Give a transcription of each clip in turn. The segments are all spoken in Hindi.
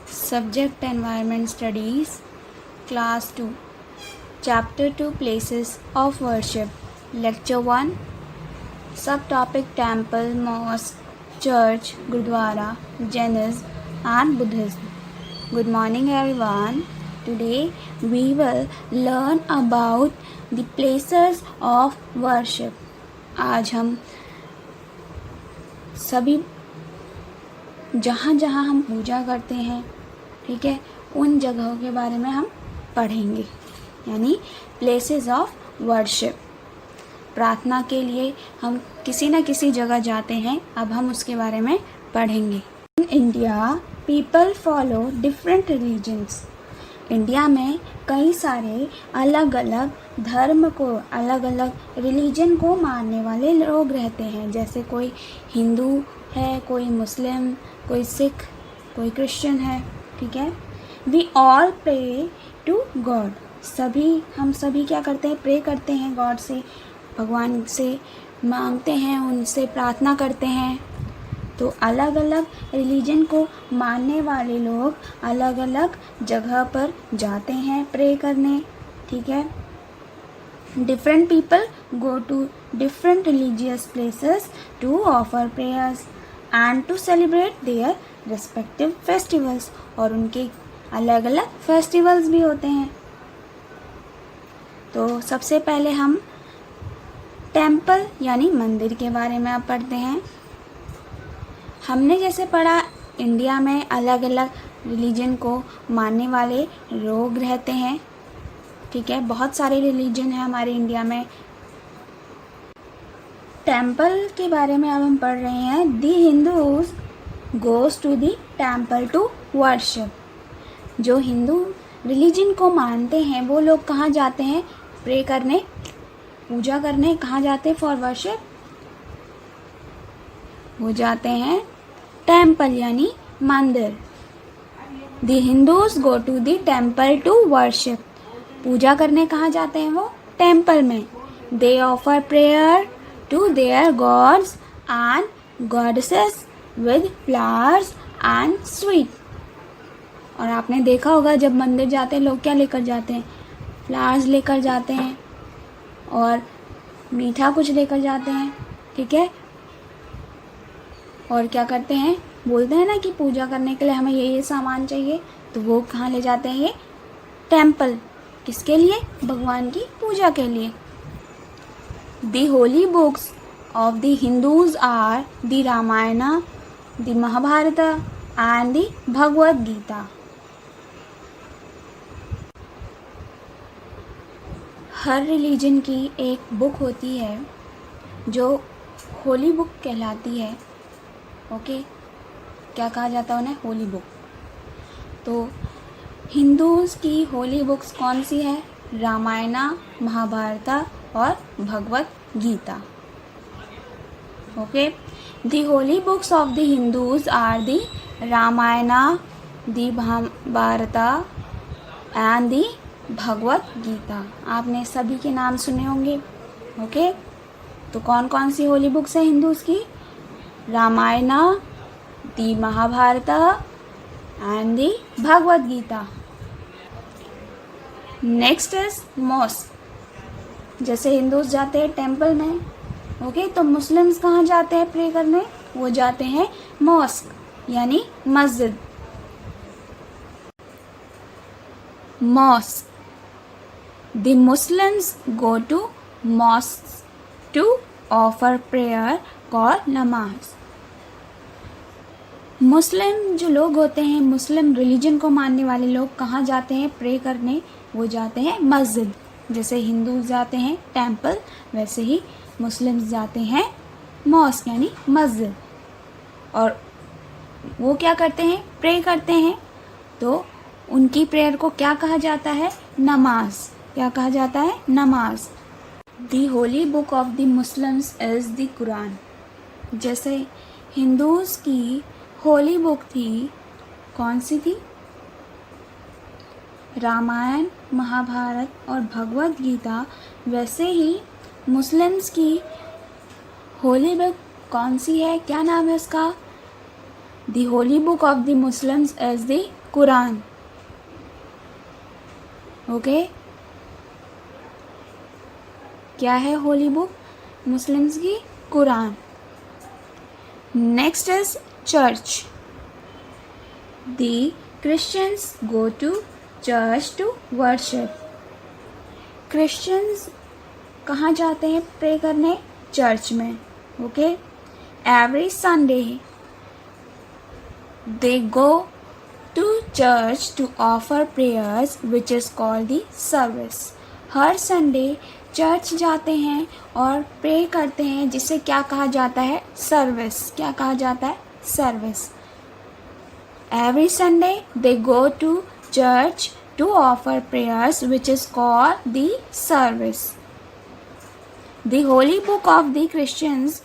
Subject Environment Studies, Class 2, Chapter 2, Places of Worship, Lecture 1, Subtopic Temple, Mosque, Church, Gurdwara, Jainism and Buddhism. Good morning everyone. Today we will learn about the places of worship. आज हम सभी जहाँ जहाँ हम पूजा करते हैं, ठीक है, उन जगहों के बारे में हम पढ़ेंगे, यानी प्लेसेस ऑफ वर्शिप। प्रार्थना के लिए हम किसी न किसी जगह जाते हैं, अब हम उसके बारे में पढ़ेंगे। In India people follow different religions. India में कई सारे अलग अलग धर्म को, अलग अलग रिलीजन को मानने वाले लोग रहते हैं। जैसे कोई हिंदू है, कोई मुस्लिम, कोई सिख, कोई क्रिश्चियन है, ठीक है। We all pray to God. हम सभी क्या करते हैं? प्रे करते हैं गॉड से, भगवान से मांगते हैं, उनसे प्रार्थना करते हैं। तो अलग अलग रिलीजन को मानने वाले लोग अलग अलग जगह पर जाते हैं प्रे करने, ठीक है। Different people go to different religious places to offer prayers and to celebrate their respective festivals. और उनके अलग अलग फेस्टिवल्स भी होते हैं। तो सबसे पहले हम टेम्पल यानी मंदिर के बारे में अब पढ़ते हैं। हमने जैसे पढ़ा, इंडिया में अलग अलग रिलीजन को मानने वाले लोग रहते हैं, ठीक है। बहुत सारे रिलीजन हैं हमारे इंडिया में। टेम्पल के बारे में अब हम पढ़ रहे हैं। The Hindus goes to the temple to worship. जो हिंदू रिलीजन को मानते हैं वो लोग कहाँ जाते हैं? प्रे करने, पूजा करने। कहाँ जाते हैं फॉर वर्शिप? वो जाते हैं टेम्पल यानी मंदिर। The Hindus go to the temple to worship. पूजा करने कहाँ जाते हैं वो? टेम्पल में। They offer prayer to their gods and goddesses with flowers and sweet. और आपने देखा होगा जब मंदिर जाते हैं लोग क्या लेकर जाते हैं? फ्लावर्स लेकर जाते हैं और मीठा कुछ लेकर जाते हैं, ठीक है। और क्या करते हैं? बोलते हैं ना कि पूजा करने के लिए हमें ये सामान चाहिए, तो वो कहाँ ले जाते हैं? ये टेम्पल। किसके लिए? भगवान की पूजा के लिए। The holy books of the Hindus are the Ramayana, the Mahabharata and the Bhagavad Gita. हर रिलीजन की एक बुक होती है जो होली बुक कहलाती है, ओके। क्या कहा जाता है उन्हें? होली बुक। तो हिंदूज़ की होली बुक्स कौन सी है? रामायण, महाभारत और Bhagavad Gita, okay. The holy books of the Hindus are the Ramayana, the Mahabharata and the Bhagavad Gita. आपने सभी के नाम सुने होंगे, ओके। तो कौन कौन सी होली बुक्स हैं हिंदूज़ की? Ramayana, the Mahabharata and the Bhagavad Gita. Next is mosque. जैसे हिंदूज जाते हैं टेम्पल में, ओके, तो मुस्लिम्स कहाँ जाते हैं प्रे करने? वो जाते हैं मॉस्क यानी मस्जिद। Mosque. The Muslims go to mosque to offer prayer called namaz. Muslim जो लोग होते हैं, मुस्लिम रिलीजन को मानने वाले लोग कहाँ जाते हैं प्रे करने? वो जाते हैं मस्जिद। जैसे हिंदू जाते हैं टेम्पल, वैसे ही मुस्लिम्स जाते हैं मॉस्क यानी मस्जिद। और वो क्या करते हैं? प्रे करते हैं। तो उनकी प्रेयर को क्या कहा जाता है? नमाज। क्या कहा जाता है? नमाज। The holy book of the Muslims is the Quran. जैसे हिंदूज़ की होली बुक थी, कौन सी थी? रामायण, महाभारत और भगवद गीता। वैसे ही मुस्लिम्स की होली बुक कौन सी है? क्या नाम है उसका? The holy book of the Muslims is the Quran. Okay? क्या है होली बुक मुस्लिम्स की? Quran. Next is church. The Christians go to church to worship. Christians कहाँ जाते हैं प्रे करने? चर्च में. Okay. Every Sunday they go to church to offer prayers which is called the service. Her Sunday church जाते हैं और प्रे करते हैं जिसे क्या कहा जाता है? सर्विस. क्या कहा जाता है? Service. Every Sunday they go to church to offer prayers which is called the service. The holy book of the Christians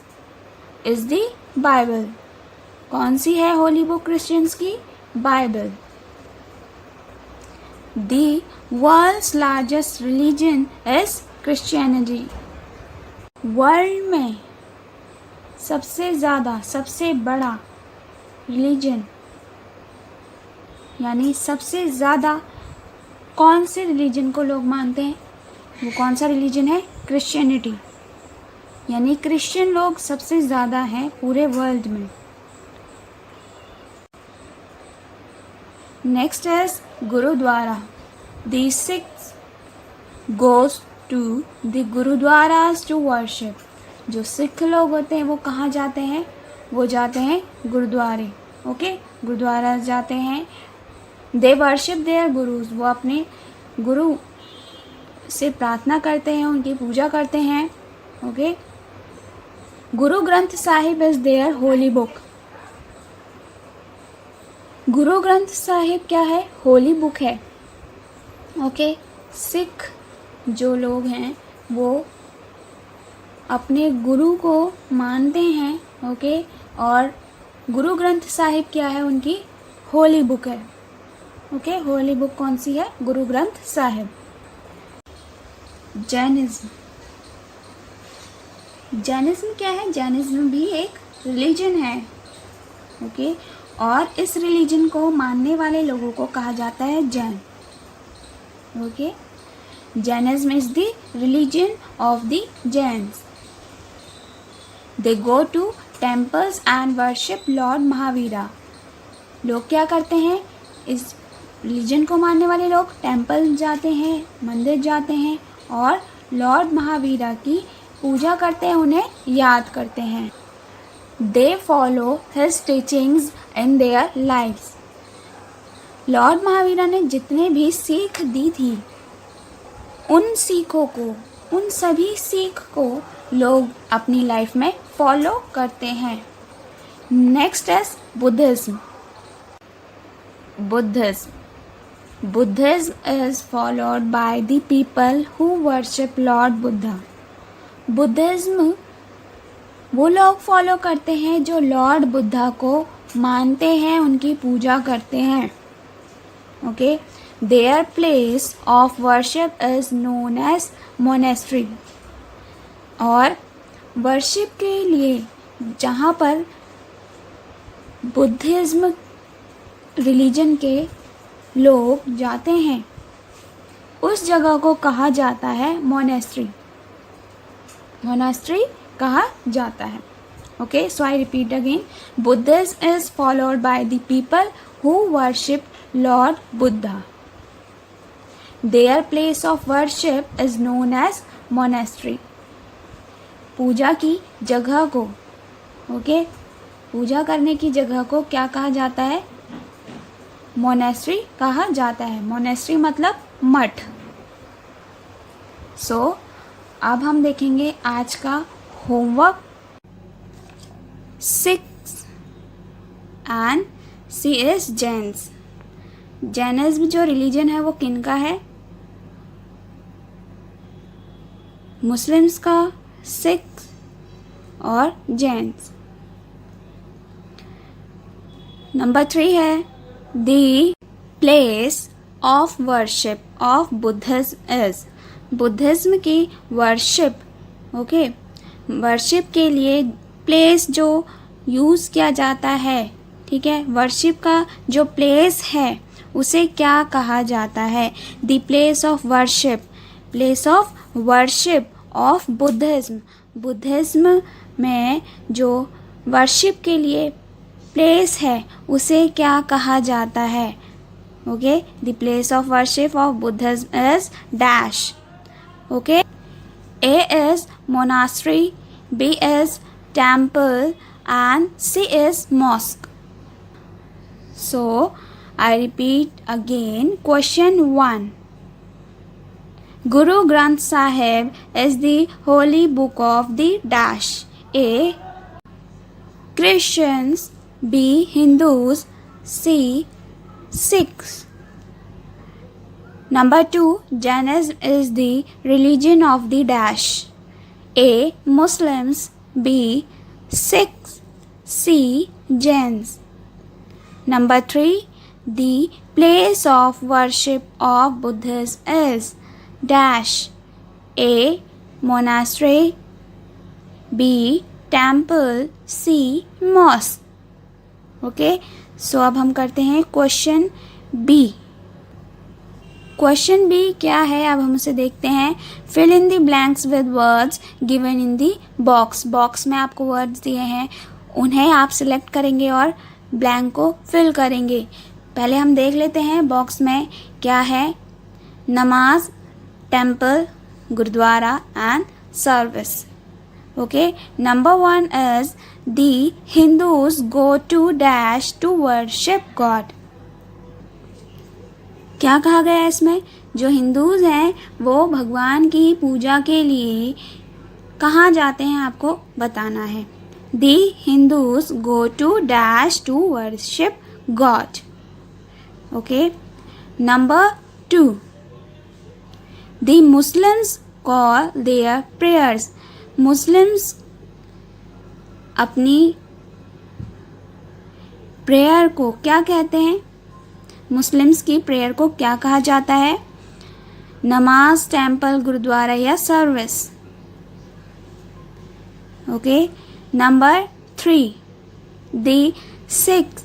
is the Bible. कौन सी है होली बुक क्रिश्चियंस की? Bible. The world's largest religion is Christianity. World में सबसे ज़्यादा, सबसे बड़ा रिलीजन यानी सबसे ज़्यादा कौन से रिलीजन को लोग मानते हैं? वो कौन सा रिलीजन है? क्रिश्चियनिटी. यानी क्रिश्चियन लोग सबसे ज़्यादा हैं पूरे वर्ल्ड में. Next is gurdwara. The Sikhs goes to the gurdwaras to worship. जो सिख लोग होते हैं वो कहाँ जाते हैं? वो जाते हैं गुरुद्वारे. ओके. गुरुद्वारा जाते हैं. They worship their gurus. वो अपने गुरु से प्रार्थना करते हैं, उनकी पूजा करते हैं. Okay. Guru Granth Sahib is their holy book. Guru Granth Sahib क्या है? होली बुक है. ओके. सिख जो लोग हैं वो अपने गुरु को मानते हैं. ओके. और गुरु ग्रंथ साहिब क्या है? उनकी होली बुक है. ओके. होली बुक कौन सी है? गुरु ग्रंथ साहिब. जैनिज्म. जैनिज्म क्या है? जैनिज्म भी एक रिलीजन है. ओके. और इस रिलीजन को मानने वाले लोगों को कहा जाता है Jain. Okay. Jainism is the religion of the Jains. They go to temples and worship lord Mahavira. लोग क्या करते हैं? इस रिलीजन को मानने वाले लोग टेम्पल जाते हैं, मंदिर जाते हैं और लॉर्ड महावीरा की पूजा करते हैं, उन्हें याद करते हैं. They follow his teachings in their lifes. Lord Mahavira ने जितने भी सीख दी थी उन सीखों को, उन सभी सीख को लोग अपनी लाइफ में फॉलो करते हैं. Next is Buddhism. Buddhism. Buddhism is followed by the people who worship Lord Buddha. Buddhism वो लोग फॉलो करते हैं जो लॉर्ड बुद्धा को मानते हैं, उनकी पूजा करते हैं. Okay. Their place of worship is known as monastery. और वर्शिप के लिए जहाँ पर बुद्धिज्म रिलीजन के लोग जाते हैं उस जगह को कहा जाता है मोनेस्ट्री. मोनेस्ट्री कहा जाता है. Okay. So I repeat again. Buddhism is followed by the people who worship Lord Buddha. Their place of worship is known as monastery. पूजा की जगह को, ओके, पूजा करने की जगह को क्या कहा जाता है? मोनेस्ट्री कहा जाता है. मोनेस्ट्री मतलब मठ. सो अब हम देखेंगे आज का homework. Six and C is Jains. Jainism जो रिलीजन है वो किन का है? मुस्लिम्स का, सिक्स और जैन्स. नंबर 3 है The place of worship of Buddhism is. Buddhism की वर्शिप, वर्शिप के लिए प्लेस जो यूज़ किया जाता है ठीक है, वर्शिप का जो प्लेस है उसे क्या कहा जाता है? The place of worship, place of worship of Buddhism, Buddhism में जो वर्शिप के लिए प्लेस है उसे क्या कहा जाता है? Okay, the place of worship of Buddhism is dash. Okay, A is monastery, B is temple, and C is mosque. So, I repeat again. Question 1. Guru Granth Sahib is the holy book of the dash. A. Christians, B. Hindus, C. Sikhs. Number 2. Jainism is the religion of the dash. A. Muslims, B. Sikhs, C. Jains. Number 3. The place of worship of Buddhism is dash. A. Monastery, B. Temple, C. Mosque. Okay, so अब हम करते हैं क्वेश्चन B. क्वेश्चन बी क्या है, अब हम उसे देखते हैं. Fill in the blanks with words given in the box. Box में आपको वर्ड्स दिए हैं, उन्हें आप सिलेक्ट करेंगे और ब्लैंक को फिल करेंगे. पहले हम देख लेते हैं बॉक्स में क्या है. Namaz, temple, gurudwara and service. Okay, number 1 is the Hindus go to dash to worship God. क्या कहा गया है इसमें? जो हिंदूज हैं वो भगवान की पूजा के लिए कहाँ जाते हैं आपको बताना है. The Hindus go to dash to worship god. Okay, number 2. The Muslims call their prayers. Muslims अपनी प्रेयर को क्या कहते हैं? मुस्लिम्स की प्रेयर को क्या कहा जाता है? नमाज, टेम्पल, गुरुद्वारा या service. Okay, number 3. The Sikhs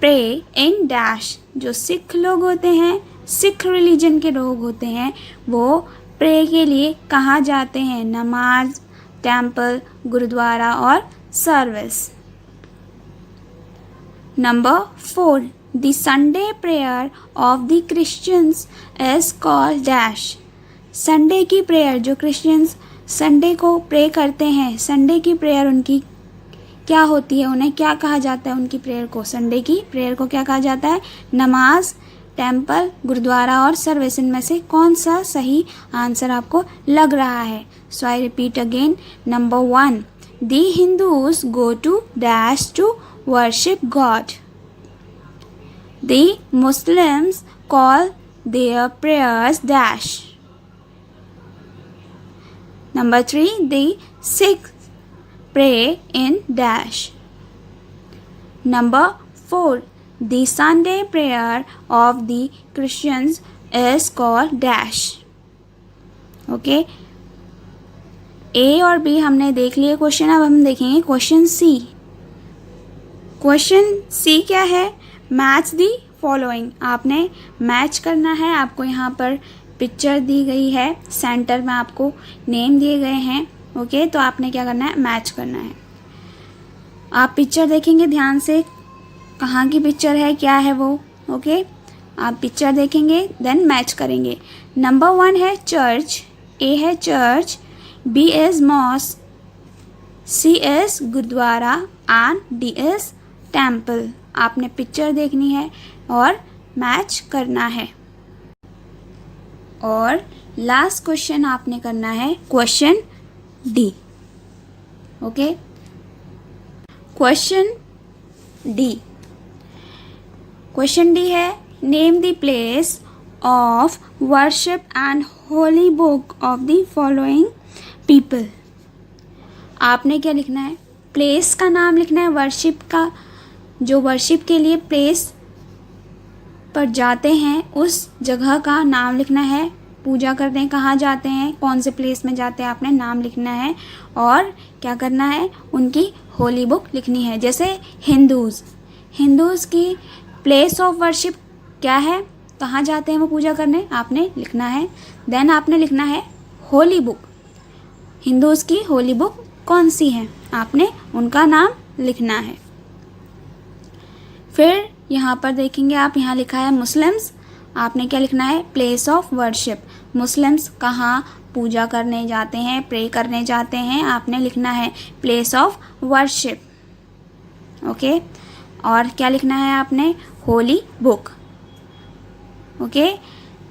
pray in dash. जो सिख लोग होते हैं, सिख रिलीजन के लोग होते हैं, वो प्रे के लिए कहाँ जाते हैं? नमाज, टेम्पल, गुरुद्वारा और service. Number 4. The Sunday prayer of the Christians is called dash. Sunday की प्रेयर, जो क्रिश्चियंस संडे को प्रे करते हैं, संडे की प्रेयर उनकी क्या होती है? उन्हें क्या कहा जाता है? उनकी प्रेयर को, संडे की प्रेयर को क्या कहा जाता है? नमाज, टेम्पल, गुरुद्वारा और सर्विस. इनमें से कौन सा सही आंसर आपको लग रहा है? So I repeat again. Number 1, the Hindus go to dash to worship god. The Muslims call their prayers dash. Number 3, the Sikhs pray in dash. Number 4, the Sunday prayer of the Christians is called dash. Okay, A और B हमने देख लिए क्वेश्चन. अब हम देखेंगे क्वेश्चन C. क्वेश्चन C क्या है? Match the following. आपने मैच करना है. आपको यहाँ पर पिक्चर दी गई है, सेंटर में आपको नेम दिए गए हैं. ओके, तो आपने क्या करना है? मैच करना है. आप पिक्चर देखेंगे ध्यान से, कहाँ की पिक्चर है, क्या है वो. ओके, आप पिक्चर देखेंगे देन मैच करेंगे. नंबर 1 है चर्च, ए है church, B is mosque, C is gurudwara and D is temple. आपने पिक्चर देखनी है और मैच करना है. और लास्ट क्वेश्चन आपने करना है question D. Okay, question D. Question D है name the place of worship and holy book of the following people. आपने क्या लिखना है? प्लेस का नाम लिखना है. वर्शिप का, जो वर्शिप के लिए प्लेस पर जाते हैं उस जगह का नाम लिखना है. पूजा करते हैं कहाँ जाते हैं, कौन से प्लेस में जाते हैं, आपने नाम लिखना है. और क्या करना है? उनकी होली बुक लिखनी है. जैसे हिंदूज़, हिंदूज़ की प्लेस ऑफ वर्शिप क्या है, कहाँ जाते हैं वो पूजा करने, आपने लिखना है। देन आपने लिखना है होली बुक, हिंदूज़ की होली बुक कौन सी है, आपने उनका नाम लिखना है। फिर यहाँ पर देखेंगे आप, यहाँ लिखा है मुस्लिम्स, आपने क्या लिखना है, प्लेस ऑफ वर्शिप, मुस्लिम्स कहाँ पूजा करने जाते हैं, प्रे करने जाते हैं, आपने लिखना है प्लेस ऑफ वर्शिप। ओके, और क्या लिखना है आपने, होली बुक। ओके,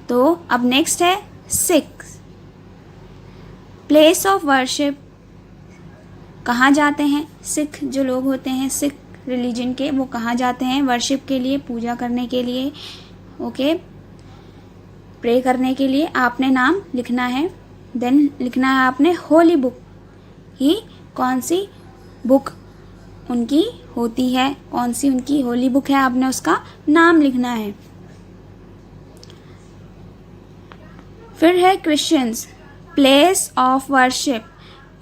तो अब नेक्स्ट है सिख, प्लेस ऑफ वर्शिप कहाँ जाते हैं, सिख जो लोग होते हैं, सिख रिलीजन के, वो कहाँ जाते हैं वर्शिप के लिए, पूजा करने के लिए, ओके, प्रे करने के लिए, आपने नाम लिखना है। देन लिखना है आपने होली बुक, ही कौन सी बुक उनकी होती है, कौन सी उनकी होली बुक है, आपने उसका नाम लिखना है। फिर है Christians, place of worship,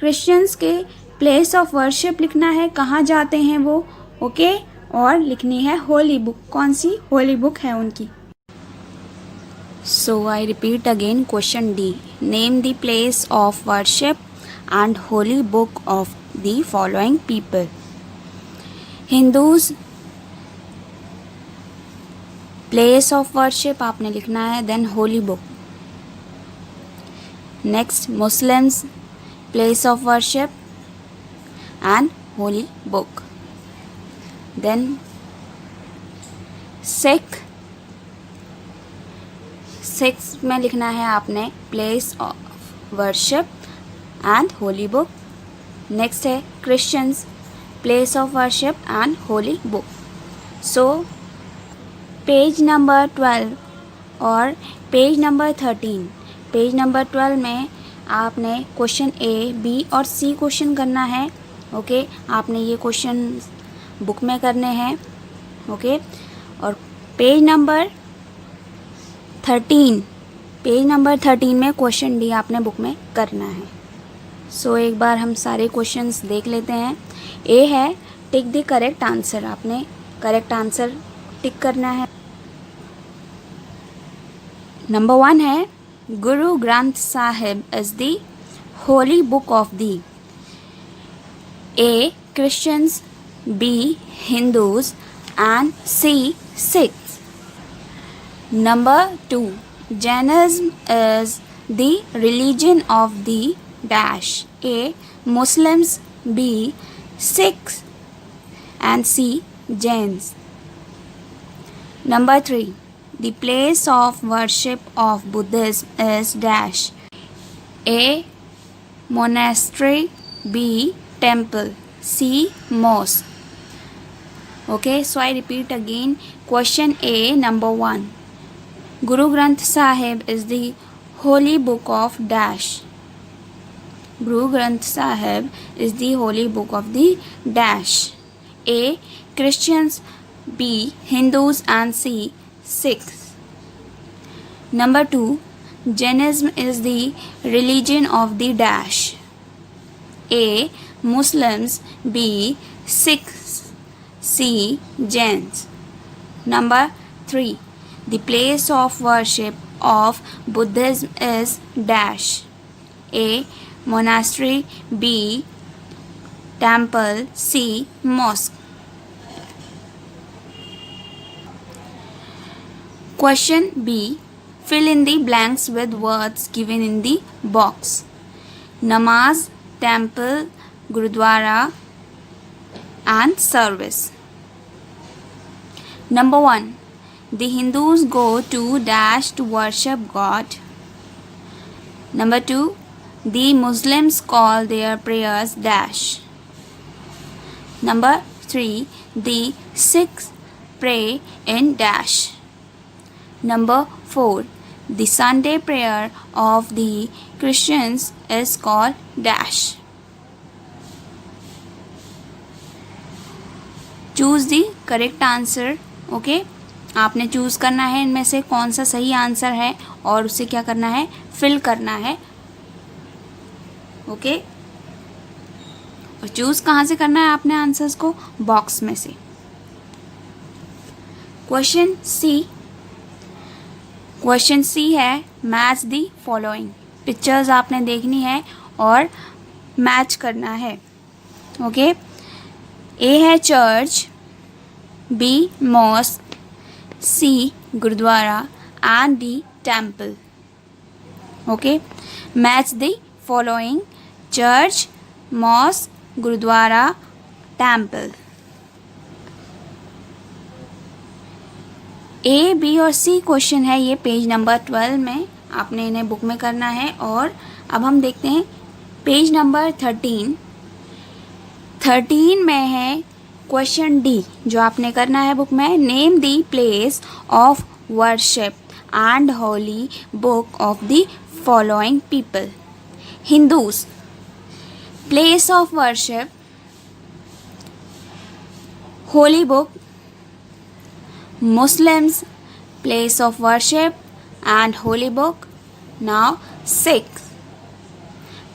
Christians के प्लेस ऑफ वर्शिप लिखना है, कहाँ जाते हैं वो, ओके, और लिखनी है होली बुक, कौन सी होली बुक है उनकी। So I repeat again question D. Name the place of worship and holy book of the following people. Hindus place of worship आपने लिखना है, then holy book. Next Muslims place of worship and holy book. Then six में लिखना है आपने place of worship and holy book. Next है Christians, place of worship and holy book. So page number 12 और पेज नंबर 13, पेज नंबर 12 में आपने क्वेश्चन ए, बी और सी क्वेश्चन करना है। ओके, आपने ये क्वेश्चन बुक में करने हैं। ओके, और पेज नंबर 13, पेज नंबर 13 में क्वेश्चन डी आपने बुक में करना है। सो एक बार हम सारे क्वेश्चंस देख लेते हैं। ए है टिक द करेक्ट आंसर, आपने करेक्ट आंसर टिक करना है। नंबर 1 है Guru Granth Sahib is the holy book of the A Christians, B Hindus and C Sikhs. Number 2, Jainism is the religion of the dash A. Muslims, B. Sikhs and C. Jains. Number 3, the place of worship of Buddhism is dash A. Monastery, B. Temple, C. Mosque. Okay, so I repeat again. Question A, number 1. Guru Granth Sahib is the holy book of dash. Guru Granth Sahib is the holy book of the dash. A. Christians, B. Hindus and C. Sikhs. Number 2. Jainism is the religion of the dash. A. Muslims, B. Sikhs, C. Jains. Number 3. The place of worship of Buddhism is dash A. Monastery, B. Temple, C. Mosque. Question B. Fill in the blanks with words given in the box. Namaz, temple, Gurudwara and service. Number 1. The Hindus go to dash to worship God. Number 2. The Muslims call their prayers dash. Number 3. The Sikhs pray in dash. Number 4. The Sunday prayer of the Christians is called dash. Choose the correct answer. Okay, आपने चूज़ करना है इनमें से कौन सा सही आंसर है और उसे क्या करना है, फिल करना है। ओके, और चूज़ कहाँ से करना है आपने आंसर्स को, बॉक्स में से। क्वेश्चन सी है मैच दी फॉलोइंग। पिक्चर्स आपने देखनी है और मैच करना है। ओके, ए है church, B mosque, C gurudwara and D temple. Okay, match the following: church, mosque, gurudwara, temple. A, B और सी क्वेश्चन है ये पेज नंबर 12 में, आपने इन्हें बुक में करना है। और अब हम देखते हैं पेज नंबर 13 में है क्वेश्चन डी, जो आपने करना है बुक में। Name the place of worship and holy book of the following people. Hindus, place of worship, Holi book. Muslims, place of worship and holy book. Now Sikhs,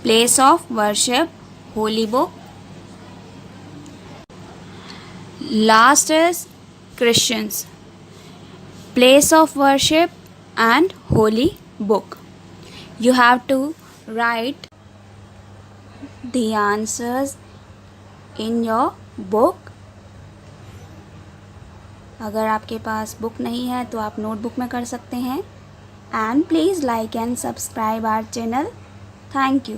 place of worship, holy book. Last is Christians, place of worship and holy book. You have to write the answers in your book. अगर आपके पास बुक नहीं है तो आप नोटबुक में कर सकते हैं। And please like and subscribe our channel. Thank you.